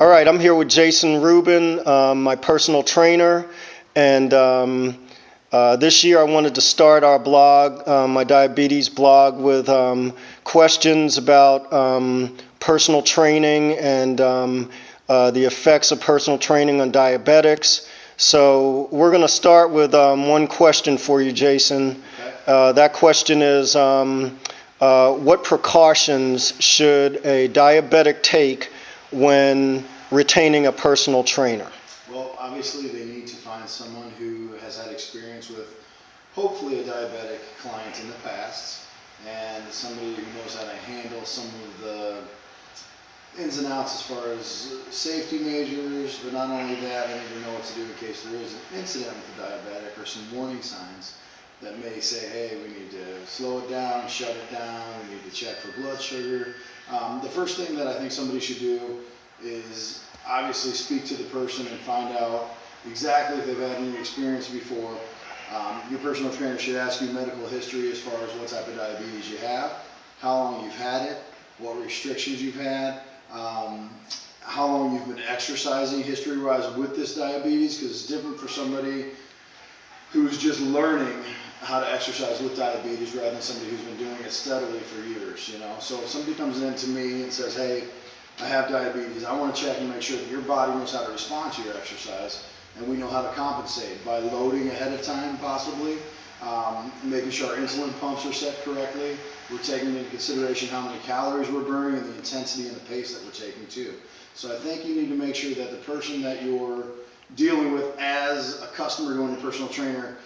All right, I'm here with Jason Rubin, my personal trainer, and this year I wanted to start our blog, my diabetes blog, with questions about personal training and the effects of personal training on diabetics. So we're going to start with one question for you, Jason. That question is, what precautions should a diabetic take when retaining a personal trainer? Well, obviously they need to find someone who has had experience with hopefully a diabetic client in the past, and somebody who knows how to handle some of the ins and outs as far as safety measures, but not only that, they need to know what to do in case there is an incident with a diabetic or some warning signs that may say, hey, we need to slow it down, shut it down, we need to check for blood sugar. The first thing that I think somebody should do is obviously speak to the person and find out exactly if they've had any experience before. Your personal trainer should ask you medical history as far as what type of diabetes you have, how long you've had it, what restrictions you've had, how long you've been exercising history-wise with this diabetes, because it's different for somebody who's just learning how to exercise with diabetes rather than somebody who's been doing it steadily for years, you know. So if somebody comes in to me and says, hey, I have diabetes, I want to check and make sure that your body knows how to respond to your exercise, and we know how to compensate by loading ahead of time possibly, making sure our insulin pumps are set correctly. We're taking into consideration how many calories we're burning and the intensity and the pace that we're taking too. So I think you need to make sure that the person that you're dealing with as a customer going to personal trainer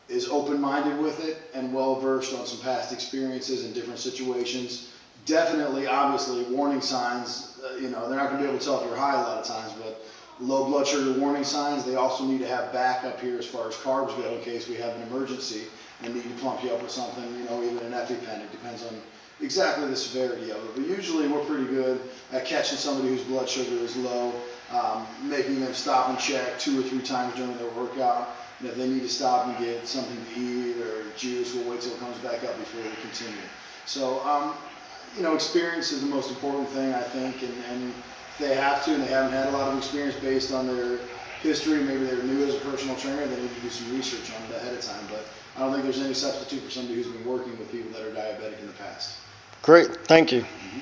is open-minded with it and well-versed on some past experiences in different situations. Definitely, obviously, warning signs, they're not going to be able to tell if you're high a lot of times, but low blood sugar warning signs, they also need to have backup here as far as carbs go in case we have an emergency and need to pump you up with something, even an EpiPen. It depends on exactly the severity of it. But usually we're pretty good at catching somebody whose blood sugar is low, making them stop and check 2 or 3 times during their workout. And if they need to stop and get something to eat or juice, we'll wait till it comes back up before we continue. So, experience is the most important thing, I think, and if they have to and they haven't had a lot of experience based on their history, maybe they're new as a personal trainer, they need to do some research on it ahead of time. But I don't think there's any substitute for somebody who's been working with people that are diabetic in the past. Great, thank you. Mm-hmm.